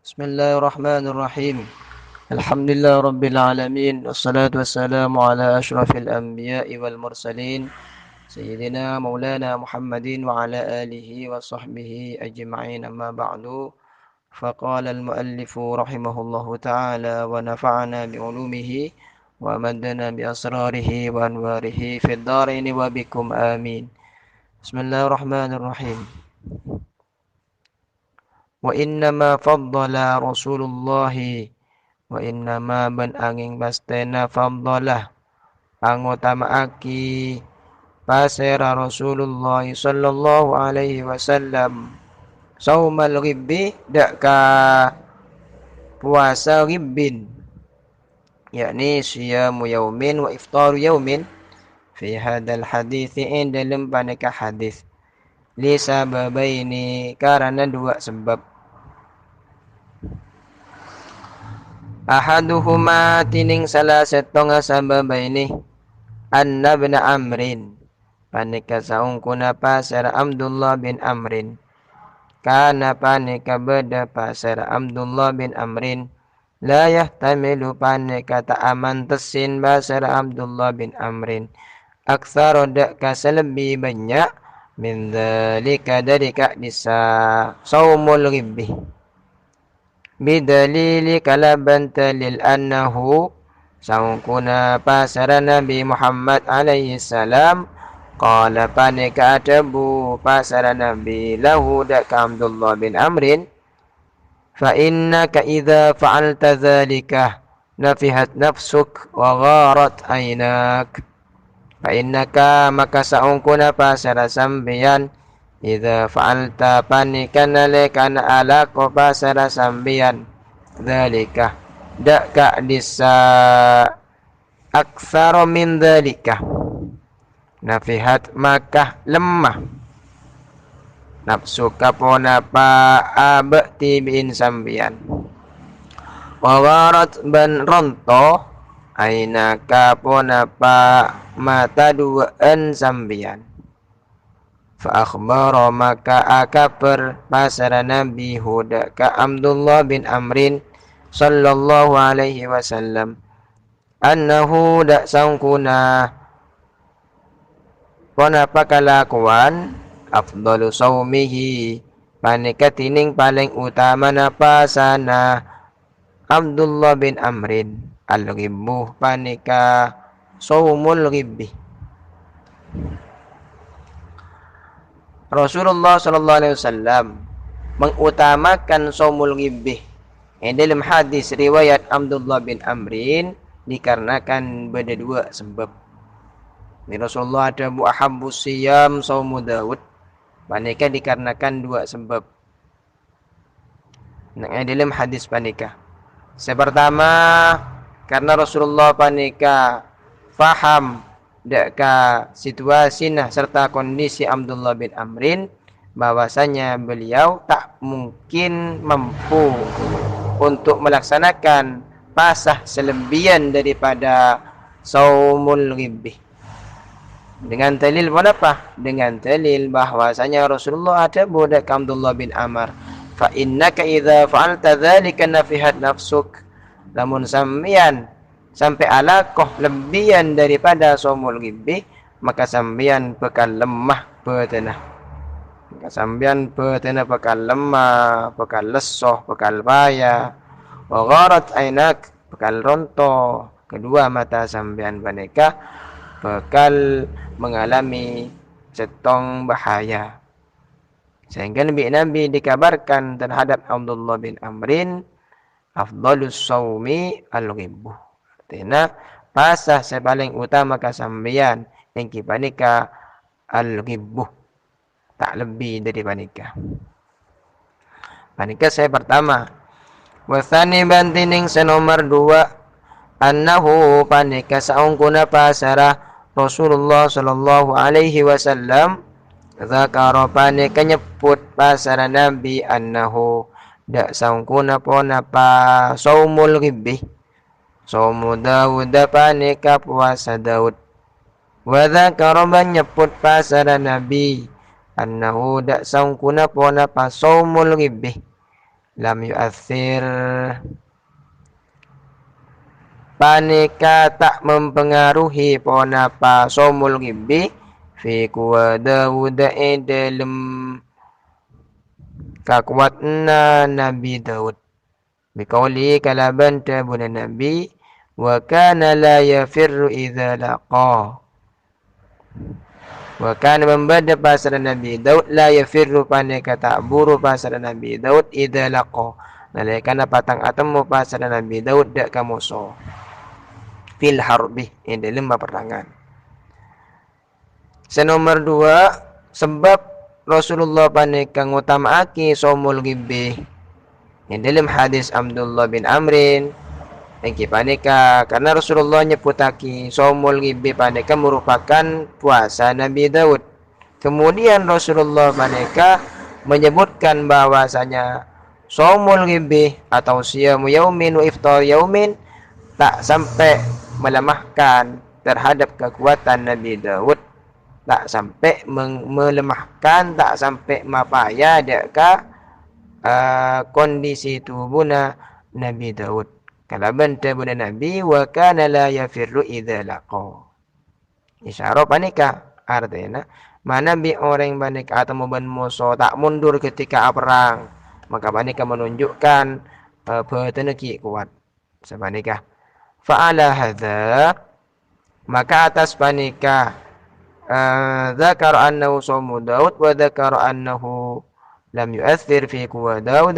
Bismillahirrahmanirrahim. Alhamdulillah Rabbil Alamin. Wassalatu wassalamu ala ashrafil anbiya'i wal mursalin. Sayyidina Maulana Muhammadin wa ala alihi wa sahbihi ajma'in, amma ba'du. Faqala al-muallifu rahimahullahu ta'ala wa nafa'ana bi'ulumihi wa maddana bi asrarihi wa anwarihi fid dharain wa bikum amin. Bismillahirrahmanirrahim. Wa innama faddala Rasulullahi, wa innama ben angin pastena faddalah ang utamaaki pasera Rasulullah sallallahu alaihi wasallam saumal ghibbi dak ka puasa ghibbin, yakni siyamu yaumin wa iftaru yaumin fi hadal hadithi dalam paneka hadis li sababaini karena dua sebab. Ahaduhuma tining salah satu nga sababaini anna bin Amrin panika saung kuna pasar Abdullah bin Amrin kana panika beda pasar Abdullah bin Amrin la yahtamilu panika ta'aman tesin pasar Abdullah bin Amrin aktsara dak kaselebih banyak min dzalika dari disa saumul ghibbi bidalili kalaban talil annahu sangkuna pasara Nabi Muhammad alaihi salam qala panika adabu pasara Nabi lahu dak Abdullah bin Amrin fa innaka idza fa'alta dzalika nafihat nafsuk wa gharat ainak fa innaka maka sangkuna pasara sambian idza fa'alta panikan alaikan ala ko pasara sambian dzalika dak ka disa aktsara min dzalika nafihat maka lemah nafsu kapona pa abti bin sambian wa warat ban ronto aina kapona pa mata duaan sambian fa akhbara maka akabar pasara Nabi huda ka Abdullah bin Amrin sallallahu alaihi wasallam annahu dak sangkuna pona pakalakuan afdalu saumihi panika tining paling utama na pasana Abdullah bin Amrin al-ghibbu panika saumul ghibbi. Rasulullah sallallahu alaihi wasallam mengutamakan saumul ghibbi dalam hadis riwayat Abdullah bin Amrin dikarenakan beda dua sebab. Di Rasulullah ada muahabbus siyam saumu Daud panika dikarenakan dua sebab. Nah, dalam hadis panika sepertama karena Rasulullah panika faham deka situasi serta kondisi Abdullah bin Amrin bahwasanya beliau tak mungkin mampu untuk melaksanakan pasah selebihan daripada saumul ghibbi. Dengan dalil apa? Dengan dalil bahwasanya Rasulullah ada budak Abdullah bin Amr. Fa innaka idza fa'alta dzalika nafihat nafsuk. Lamun sampeyan sampai alakoh lebihan daripada saumul ghibbi maka sampeyan bakal lemah betenah. Maka sampeyan betenah bakal lemah, bakal lesoh, bakal payah. Wa gharat ainak bakal ronto kedua mata sampeyan panika bakal mengalami setong bahaya. Sehingga Nabi dikabarkan terhadap Abdullah bin Amrin afdalus saumi al-ghibbu. Artinya pasah sepaling utama kasambian yang kipanika al-ghibbu tak lebih dari panika. Panika saya pertama. Wasani bantining senomor dua annahu panika saungkuna pasara Rasulullah sallallahu alaihi wasallam zakara panika nyebut pasara Nabi annahu dak saungkuna pona pa saumul ghibbi saumu Daud panika puasa Daud wa zakara nyebut pasara Nabi annahu dak saungkuna pona pa saumul ghibbi lam yu'athir panika tak mempengaruhi ponapa somul gibi fi kuwa Dawud dalam kakuatna Nabi Daud biqauli kalaban tabuna Nabi wa kana la yafirru idza laqa wa kana membada pasal Nabi Daud la yafirru panika tak buru pasal Nabi Daud idza laqa nalekana patang atemu pasal Nabi Daud dak kamuso fil harbi dalam peperangan. Senomor 2 sebab Rasulullah panika ngutamaake somul gibi dalam hadis Abdullah bin Amrin engki panika karena Rasulullah nyebutake somul gibi panika merupakan puasa Nabi Daud. Kemudian Rasulullah panika menyebutkan bahwasanya somul gibi atau siyamu yaumin wa iftar yaumin tak sampai melemahkan terhadap kekuatan Nabi Daud, tak sampai melemahkan, tak sampai mapaya deka kondisi tubuhna Nabi Daud. Kalau benda bunda Nabi wa kana la yafirru idza laqa. Isyarah panika artinya mana bi orang panika atau ban musuh tak mundur ketika perang, maka panika menunjukkan bertenaki kuat. Sepanika fa'ala hadza maka atas panika dzakar annahu shaum Daud wa dzakar annahu lam yu'athir fi quwa Daud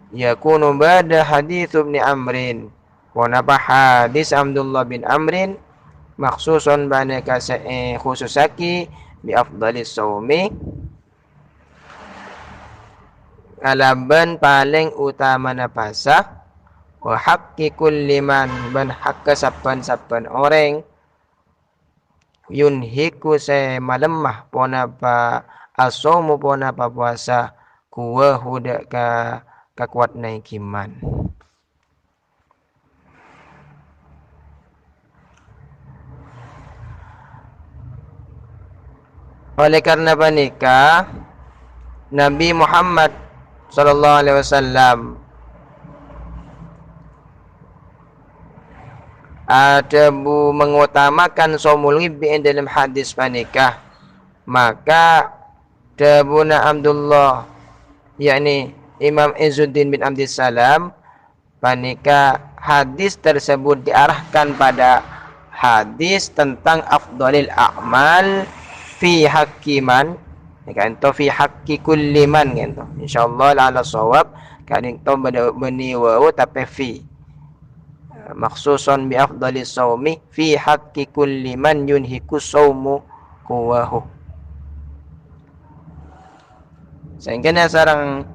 yakunu ba'da hadits Ibn Amrin wa nabah hadis Abdullah bin Amrin maksusun panika khususaki bi afdalis shaumi alaban paling utama na pasah wa haqqi kulli man ban hakka sapan-sapan orang yunhiku se malemah ponapa asomu ponapa puasa kuwa hudak ka kakuat naikiman. Oleh karena panika Nabi Muhammad sallallahu alaihi wasallam ada mengutamakan somul gibi dalam hadis panikah, maka Dabuna Abdullah yakni Imam Izzuddin bin Abdissalam panika hadis tersebut diarahkan pada hadis tentang afdalil a'mal fi hakiman kan to fi haqqi kulli man kan to insyaallah ala shawab kan to bani wa tapi fi maksusun bi afdalis shaumi fi haqqi kulli man yunhiku shaumu kuwahu. Sehingga sarang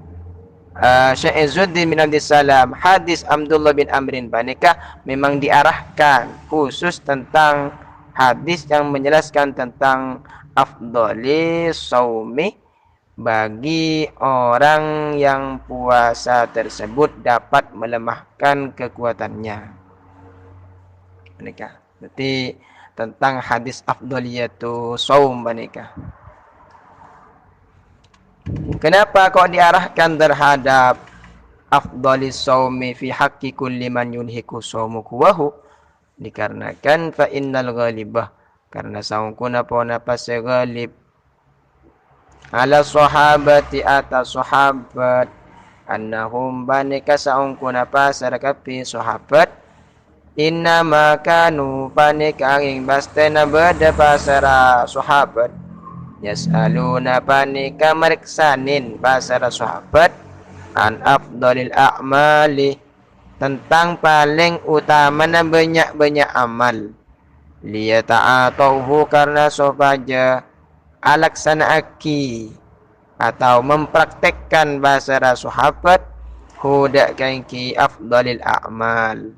Syekh Izzuddin bin Abdissalam hadis Abdullah bin Amrin panika memang diarahkan khusus tentang hadis yang menjelaskan tentang afdalis shaumi bagi orang yang puasa tersebut dapat melemahkan kekuatannya. Menikah. Berarti tentang hadis afdaliyatu shaum menikah. Kenapa kok diarahkan terhadap afdalis shaumi fi haqqi kulli man yunhiku shaumu kuwahu? Dikarenakan fa innal ghalibah karena saungkuna pona pase ghalib ala sahabati atas sahabat annahum banika saungkuna pasar kapi sahabat inna makanu panika ing bastena beda pasara sahabat yas'aluna panika meriksanin pasara sahabat an afdalil a'mali tentang paling utama na banyak-banyak amal liyata'atuhu karena supaya alaksanaaki atau mempraktekkan bahasa sahabat hudak kainki afdalil a'mal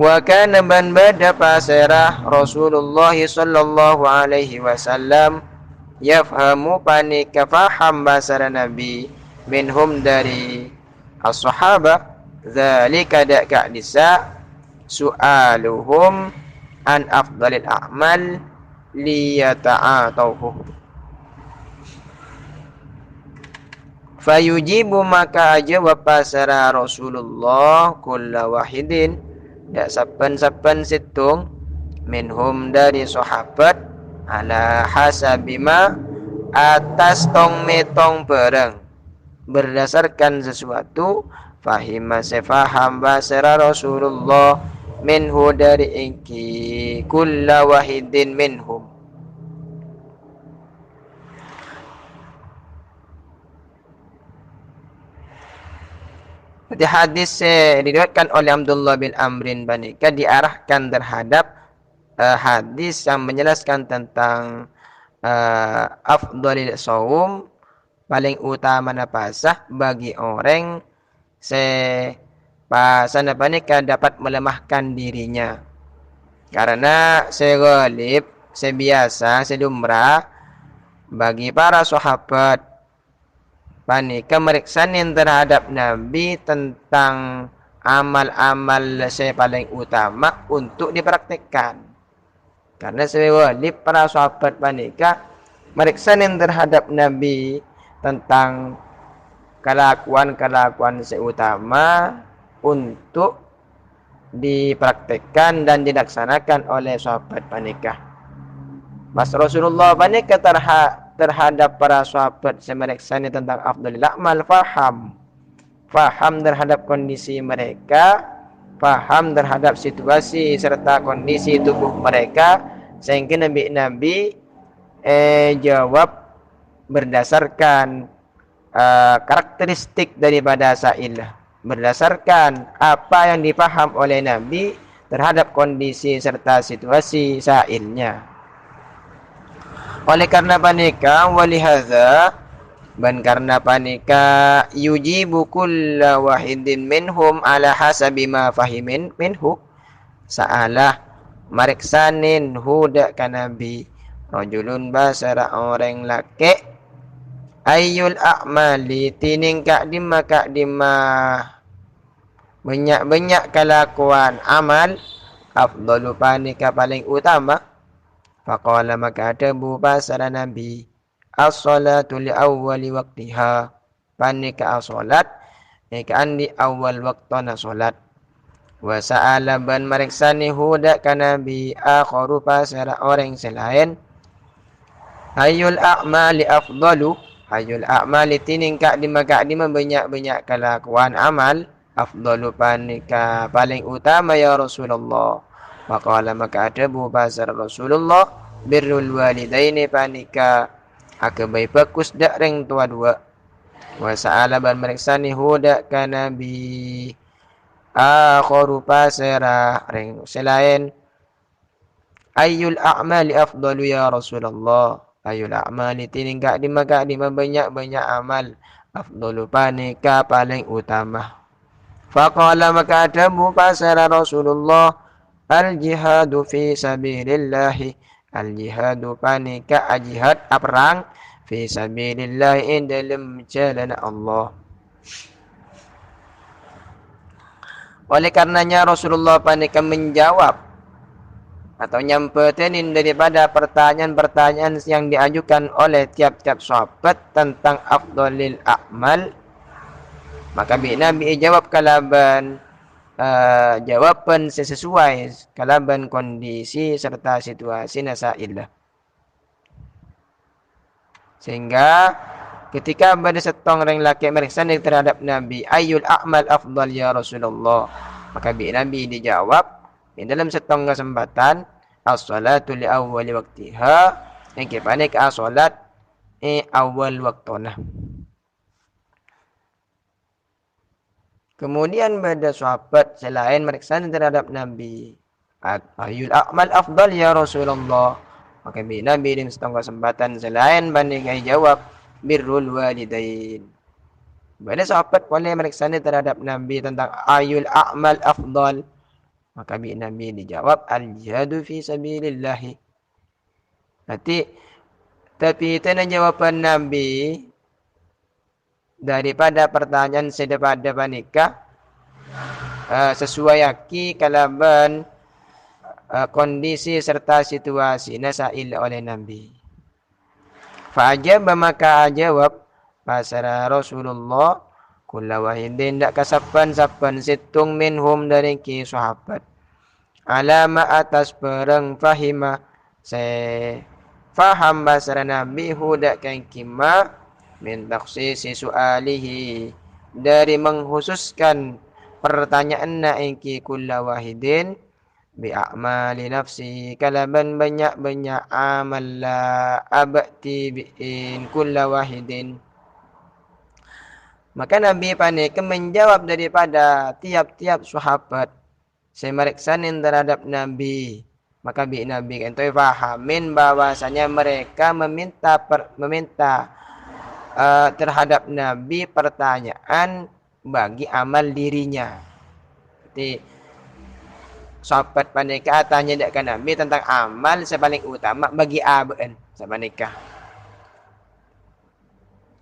wa kana man bada pasara Rasulullah sallallahu alaihi wasallam yafhamu panika faham bahasa Nabi minhum dari as-sahabah zalika dak nisa su'aluhum an afdalil a'mal liyata'atuhu Fayujibu maka jawab pasara Rasulullah kulla wahidin dak saben-saben situng minhum dari sahabat ala hasabima atas tong metong bareng berdasarkan sesuatu fahima sefaham basara Rasulullah minhu dari iki kulla wahidin minhum. Jadi hadis diriwayatkan oleh Abdullah bin Amrin Banika diarahkan terhadap hadis yang menjelaskan tentang afdhalil shaum, paling utama napasah bagi orang pasana panika dapat melemahkan dirinya. Karena segolib, sebiasa, sedumrah bagi para sahabat panika meriksanin terhadap Nabi tentang amal-amal saya paling utama untuk dipraktikkan. Karena sewalib para sahabat panika meriksanin terhadap Nabi tentang kelakuan-kelakuan seutama untuk dipraktikkan dan dilaksanakan oleh sahabat panika. Mas Rasulullah panika terhadap para sahabat semeriksani tentang afdhalil a'mal faham terhadap kondisi mereka, faham terhadap situasi serta kondisi tubuh mereka, sehingga Nabi jawab berdasarkan karakteristik daripada sa'ilah, berdasarkan apa yang dipaham oleh Nabi terhadap kondisi serta situasi sa'ilnya. Oleh karena panika walihadza ban karena panika yujibu kulla wahidin minhum ala hasabi ma fahimin minhu sa'alah mariksanin huda ka Nabi rajulun basara orang laki ayyul a'mali tiningka dimma banyak kelakuan amal afdalu panika paling utama. Faqala maka adabu pasara Nabi as-salatu li awwali waqtiha panika as-salat ikan di awal waktuna salat wa sa'ala ban mariksani huda ka Nabi akharu pasara orang selain ayul a'mali afdalu ayul a'mali tiningka di banyak kelakuan amal afdalu panika paling utama ya Rasulullah. Faqala maka adabu pasar Rasulullah birrul walidaini panika akabai bagus dak reng tua dua wa sa'ala ban meriksani huda ka Nabi akharu pasara reng selain ayyul a'mali afdalu ya Rasulullah ayyul a'mali tiningka di banyak amal afdalu panika paling utama. Faqala maka adabu pasara Rasulullah al-jihadu fi sabilillah al-jihadu panika jihad perang fi sabilillah dalam jalan Allah. Oleh karenanya Rasulullah panika menjawab atau nyampetenin daripada pertanyaan-pertanyaan yang diajukan oleh tiap-tiap sahabat tentang afdhalil a'mal, maka Nabi jawab kalaban jawaban sesuai kalaban kondisi serta situasi nasailah. Sehingga ketika pada setong orang laki meriksa terhadap Nabi ayyul a'mal afdal ya Rasulullah, maka Nabi dijawab di dalam setong kesempatan as-salatu li awwali waqtiha yang kepanik as-salat awal waktuna. Kemudian pada sahabat selain meriksa terhadap Nabi ayyul a'mal afdal ya Rasulullah, maka Nabi di setengah kesempatan selain bandingai jawab birrul walidain. Pada sahabat boleh meriksa terhadap Nabi tentang ayyul a'mal afdal, maka Nabi dijawab al-jihadu fi sabilillah. Tapi itu jawaban Nabi daripada pertanyaan sedepada panika sesuai aki kalaban kondisi serta situasi nasail oleh Nabi. Fa'ajab maka jawab pasara Rasulullah kulla wahidin dak kasapan-sapan situng minhum dari ki sahabat alama atas perang fahima se faham basara nabi huda kan kima min taksisi sualihi dari menghususkan pertanyaan na ingki kulla wahidin bi a'mali nafsi kalaban banyak-banyak amal la abati bi'in kulla wahidin. Maka Nabi panik menjawab daripada tiap-tiap sahabat semeriksanin terhadap Nabi. Maka bi Nabi kan fahamin bahwasanya mereka meminta terhadap Nabi pertanyaan bagi amal dirinya. Jadi sahabat panika tanya dekat Nabi tentang amal sepaling utama bagi aben sepanika.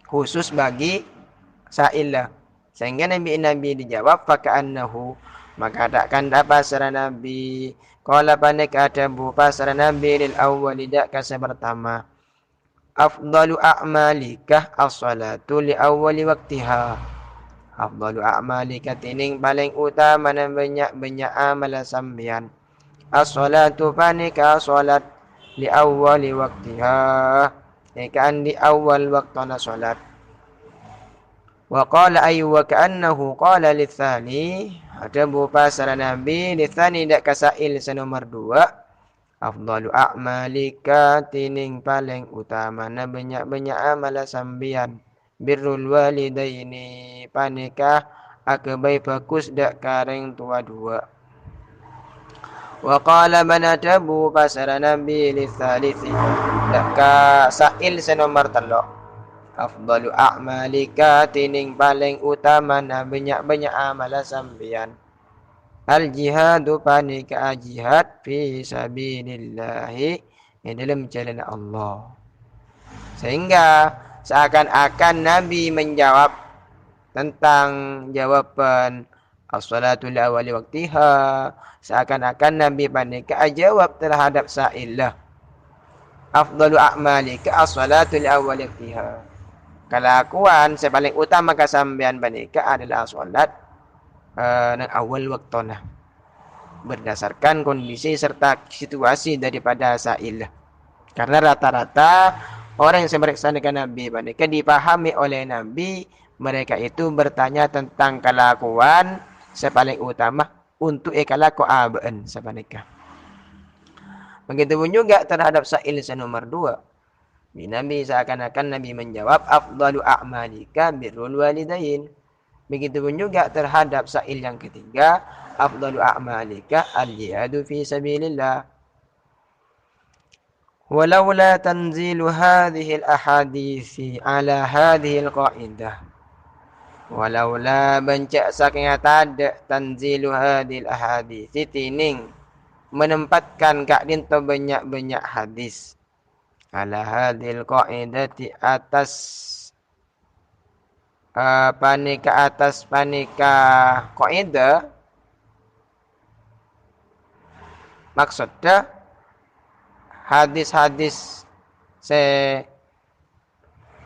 Khusus bagi sa'ilah. Sehingga Nabi dijawab faka'annahu. Maka takkan dapat pasara Nabi. Qala panika adabu pasara Nabi lil awwali dak kasa pertama. Afdalu a'malikah as-salatu li awwali waktiha. Afdalu a'malika tining paling utama dan banyak amal sambian. As-salatu panika salat li awwali waktiha. Ikan di awal waktuna salat. Wa qala ayu wa ka'annahu qala litsani. Ada berupa pasara Nabi litsani dak kasail senomor 2. Afdalu a'malika tining paling utama na banyak amal sambian. Birrul walidaini panika akabai bagus dak kareng tua dua. Wa qala manadabu pasara Nabi litsalisi dak ka sail senomor 3. Afdalu a'malika tining paling utama na banyak amal sambian. Al jihadu panika jihad fi sabilillahi dalam jalan Allah. Sehingga seakan-akan Nabi menjawab tentang jawaban as-salatu li awali waktiha, seakan-akan Nabi panika jawab terhadap sa'ilah. Afdalu a'malika as-salatu li awali waktiha. Kelakuan sepaling utama kasambian panika adalah salat nang awal waktuna. Berdasarkan kondisi serta situasi daripada sa'ilah. Karena rata-rata orang yang memeriksa dengan Nabi mereka dipahami oleh Nabi, mereka itu bertanya tentang kelakuan sepaling utama untuk kelaku aben sepanika. Begitu pun juga terhadap sa'il nomor 2. Nabi seakan-akan Nabi menjawab afdalu a'malika birrul walidain. Begitu pun juga terhadap sa'il yang ketiga, afdalu a'malika al-jihadu fi sabilillah. Walaula tanzilu hadhihi al-ahadithi ala hadhihi al-qa'idah. Walaula bancak saking tada tanzilu hadhihi al-ahadithi tining menempatkan kak dinto banyak hadis. Ala hadhihi al-qa'idati atas panika kaidah maksudnya hadis-hadis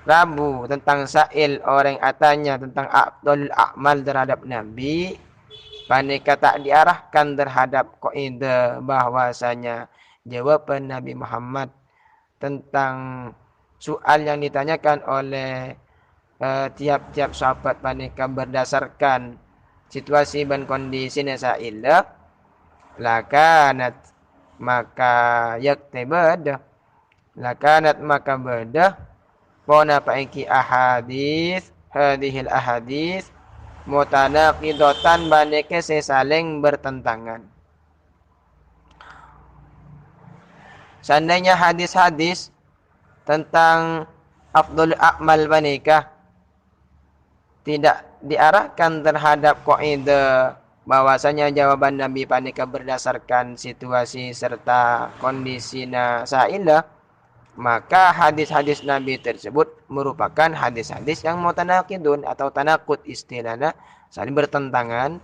rabu tentang sa'il orang atanya tentang afdalul a'mal terhadap Nabi panika tak diarahkan terhadap kaidah bahwasanya jawaban Nabi Muhammad tentang soal yang ditanyakan oleh tiap-tiap sahabat panika berdasarkan situasi dan kondisi sa'ilah lakanat maka yaktibad lakanat maka beda pona paiki ahadits hadhil ahadits mutanaqidatan panika saling bertentangan. Seandainya hadis-hadis tentang afdhul a'mal panika tidak diarahkan terhadap kaidah bahwasanya jawaban Nabi panika berdasarkan situasi serta kondisi sa'ilah, maka hadis-hadis Nabi tersebut merupakan hadis-hadis yang mutanaqidun atau tanaqud istilahnya, saling bertentangan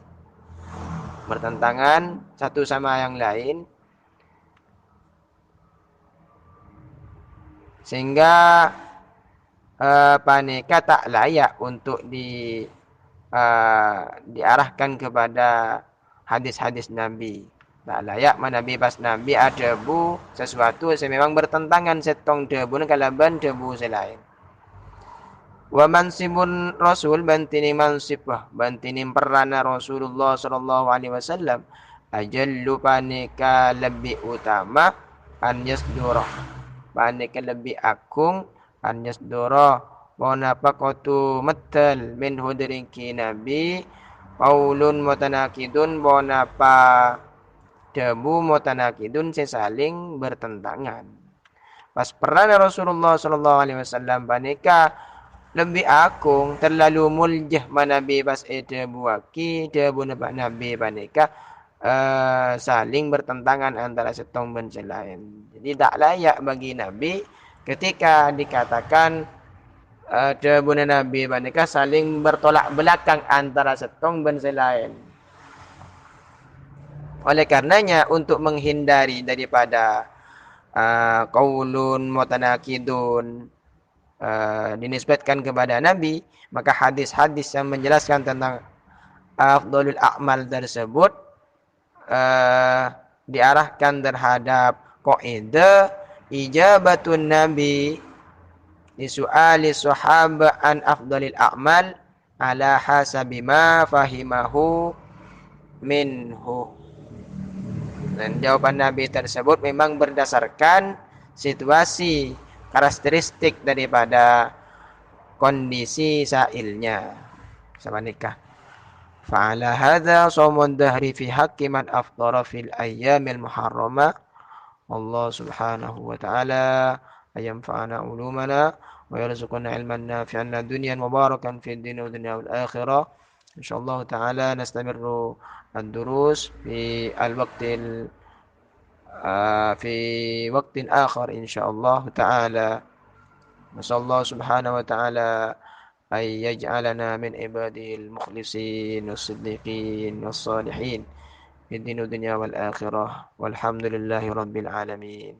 satu sama yang lain, sehingga panika tak layak untuk diarahkan kepada hadis-hadis Nabi. Tak layak Nabi pas Nabi ada debu sesuatu yang memang bertentangan setong debu kalaban debu selain. Wa mansibun Rasul bantini mansibah bantini perana Rasulullah sallallahu alaihi wasallam ajallu panika lebih utama an yasdurah panika lebih agung an yasdurah wanapa kotu metal min hudrinki nabi qaulun mutanakidun wanapa debu mutanakidun sesaling bertentangan. Pas perana Rasulullah sallallahu alaihi wasallam panika lebih agung terlalu muljah manabi pas buaki debu nabi panika saling bertentangan antara setong dan selain. Jadi tak layak bagi Nabi ketika dikatakan debu Nabi panika saling bertolak belakang antara setong dan selain. Oleh karenanya untuk menghindari daripada qaulun mutanakidun dinisbatkan kepada Nabi, maka hadis-hadis yang menjelaskan tentang afdhalul a'mal tersebut diarahkan terhadap kaidah ijabatun Nabi di su'ali sahaba an afdhalil a'mal ala hasabi ma fahimahu minhu. Dan jawaban Nabi tersebut memang berdasarkan situasi karakteristik daripada kondisi sailnya sama nikah. Fa'ala hadza shaumun dahri fi haqqi man afdara fil ayyamil muharrama. Allah subhanahu wa ta'ala ayyanfa'ana ulumana wa yarzuqna ilman nafi'an dunyan mubarakan fid din wa dunya wal akhirah. Insyaallah ta'ala nastamirru ad-durus fi al-waqtil في وقت آخر إن شاء الله تعالى. نسأل الله سبحانه وتعالى أن يجعلنا من عباده المخلصين والصديقين والصالحين في الدين والدنيا والآخرة والحمد لله رب العالمين.